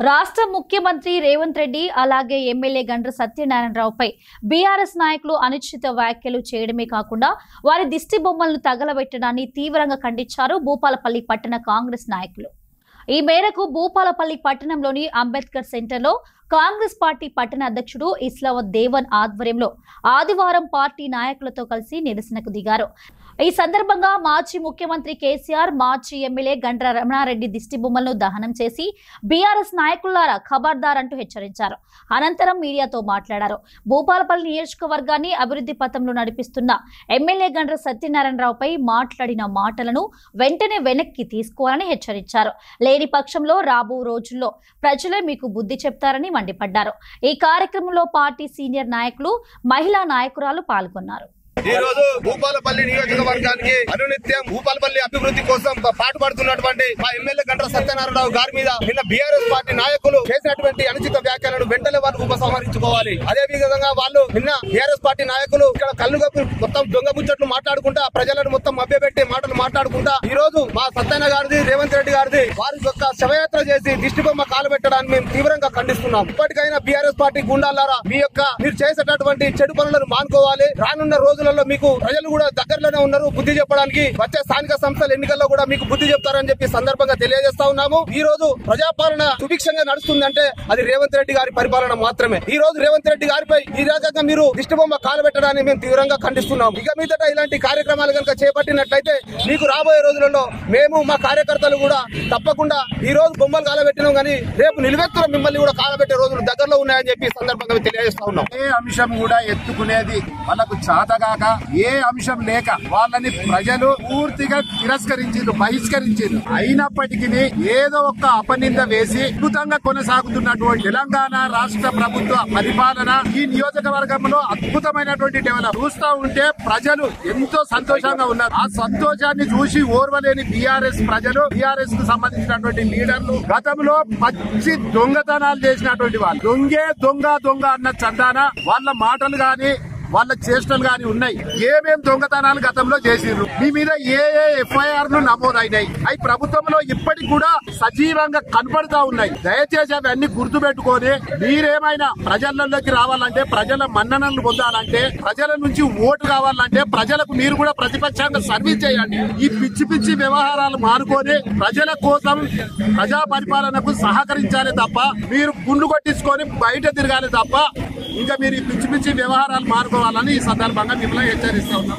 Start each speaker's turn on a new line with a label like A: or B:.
A: రాష్ట్ర ముఖ్యమంత్రి రేవంత్ రెడ్డి అలాగే ఎమ్మెల్యే గండ్ర సత్యనారాయణరావుపై బీఆర్ఎస్ నాయకులు అనుచిత వ్యాఖ్యలు చేయడమే కాకుండా వారి దిష్టి బొమ్మలను తగలబెట్టడాన్ని తీవ్రంగా ఖండించారు భూపాలపల్లి పట్టణ కాంగ్రెస్ నాయకులు. ఈ మేరకు భూపాలపల్లి పట్టణంలోని అంబేద్కర్ సెంటర్లో కాంగ్రెస్ పార్టీ పట్టణ అధ్యక్షుడు ఇస్లావత్ దేవన్ ఆధ్వర్యంలో ఆదివారం పార్టీ నాయకులతో కలిసి నిరసనకు దిగారు. ఈ సందర్భంగా మాజీ ముఖ్యమంత్రి కేసీఆర్, మాజీ ఎమ్మెల్యే గండ్ర రమణారెడ్డి దిష్టి బొమ్మలను దహనం చేసి బీఆర్ఎస్ నాయకులారా ఖబర్దార్ అంటూ హెచ్చరించారు. అనంతరం మీడియాతో మాట్లాడారు. భూపాలపల్లి నియోజకవర్గాన్ని అభివృద్ధి పథంలో నడిపిస్తున్న ఎమ్మెల్యే గండ్ర సత్యనారాయణరావుపై మాట్లాడిన మాటలను వెంటనే వెనక్కి తీసుకోవాలని హెచ్చరించారు. లేని పక్షంలో రాబో రోజుల్లో ప్రజలే మీకు బుద్ధి చెప్తారని మండిపడ్డారు. ఈ కార్యక్రమంలో పార్టీ సీనియర్ నాయకులు, మహిళా నాయకురాలు పాల్గొన్నారు.
B: ఈ రోజు భూపాలపల్లి నియోజకవర్గానికి అనునిత్యం భూపాలపల్లి అభివృద్ధి కోసం పాటుపడుతున్నటువంటి మా ఎమ్మెల్యే గండ్ర సత్యనారాయణరావు గారి మీద నిన్న బీఆర్ఎస్ పార్టీ నాయకులు చేసినటువంటి అనుచిత వ్యాఖ్యలను వెంటనే వారు ఉపసంహరించుకోవాలి. అదే విధంగా వాళ్ళు నిన్న బీఆర్ఎస్ పార్టీ నాయకులు ఇక్కడ కళ్ళు కప్పి మొత్తం దొంగ ముచ్చట్లు మాట్లాడుకుంటా, ప్రజలను మొత్తం మభ్యపెట్టి మాటలు మాట్లాడుకుంటా ఈ రోజు మా సత్యన గారిది, రేవంత్ రెడ్డి గారిది వారి యొక్క శవయాత్ర చేసి దిష్టి బొమ్మ కాలబెట్టడాన్ని మేము తీవ్రంగా ఖండిస్తున్నాం. ఇప్పటికైనా బీఆర్ఎస్ పార్టీ గుండాలారా మీరు చేసేటటువంటి చెడు పనులను మానుకోవాలి. రానున్న రోజులలో మీకు ప్రజలు కూడా దగ్గరలోనే ఉన్నారు బుద్ధి చెప్పడానికి. వచ్చే స్థానిక సంస్థల ఎన్నికల్లో కూడా మీకు బుద్ధి చెప్తారని చెప్పి సందర్భంగా తెలియజేస్తా ఉన్నాము. ఈ రోజు ప్రజాపాలన సుభిక్షంగా నడుస్తుందంటే అది రేవంత్ రెడ్డి గారి పరిపాలన మాత్రమే. ఈ రోజు రేవంత్ రెడ్డి గారిపై ఈ రకంగా మీరు దిష్టిబొమ్మ కాలబెట్టడాన్ని మేము తీవ్రంగా ఖండిస్తున్నాం. ఇక మీదట ఇలాంటి కార్యక్రమాలు కనుక చేపట్టినట్లయితే మీకు రాబోయే రోజులలో మేము మా కార్యకర్తలు కూడా తప్పకుండా ఈ రోజు బొమ్మలు కాలబెట్టినాం కానీ రేపు నిలువెత్తున మిమ్మల్ని కూడా కాలబెట్టే రోజులు దగ్గరలో ఉన్నాయని చెప్పి సందర్భంగా తెలియజేస్తా ఉన్నాం.
C: ఏ అంశం కూడా ఎత్తుకునేది వాళ్ళకు చాతగాక, ఏ అంశం లేక వాళ్ళని ప్రజలు పూర్తిగా తిరస్కరించారు, బహిష్కరించారు. అయినప్పటికీ ఏదో ఒక అపనింద వేసి అద్భుతంగా కొనసాగుతున్నటువంటి తెలంగాణ రాష్ట్ర ప్రభుత్వ పరిపాలన ఈ నియోజకవర్గంలో అద్భుతమైనటువంటి డెవలప్ చూస్తూ ఉంటే ప్రజలు ఎంతో సంతోషంగా ఉన్నారు. ఆ సంతోషాన్ని చూసి ఓర్వలేని బీఆర్ఎస్ ప్రజలు, బీఆర్ఎస్ కు సంబంధించినటువంటి లీడర్లు గతంలో పచ్చి దొంగతనాలు చేసినటువంటి వాళ్ళు దొంగే దొంగ అన్న చందాన వాళ్ళ మాటలు గాని వాళ్ళ చేష్టలు గాని ఉన్నాయి. ఏమేం దొంగతనాలు గతంలో చేసిర్రు, మీ మీద ఏ ఎఫ్ఐఆర్ నమోదైనాయి, అవి ప్రభుత్వంలో ఇప్పటికి కూడా సజీవంగా కనపడుతూ ఉన్నాయి. దయచేసి అవన్నీ గుర్తు పెట్టుకొని మీరేమైనా ప్రజలలోకి రావాలంటే, ప్రజల మన్ననలు పొందాలంటే, ప్రజల నుంచి ఓటు కావాలంటే ప్రజలకు మీరు కూడా ప్రతిపక్షంగా సర్వీస్ చేయండి. ఈ పిచ్చి వ్యవహారాలు మానుకొని ప్రజల కోసం ప్రజా పరిపాలనకు సహకరించాలి తప్ప మీరు గుండు కొట్టించుకొని బయట తిరగాలి తప్ప ఇంకా మీరు ఈ పిచ్చి వ్యవహారాలు మానుకోవాలని ఈ సందర్భంగా మిమ్మల్ని హెచ్చరిస్తా ఉన్నాం.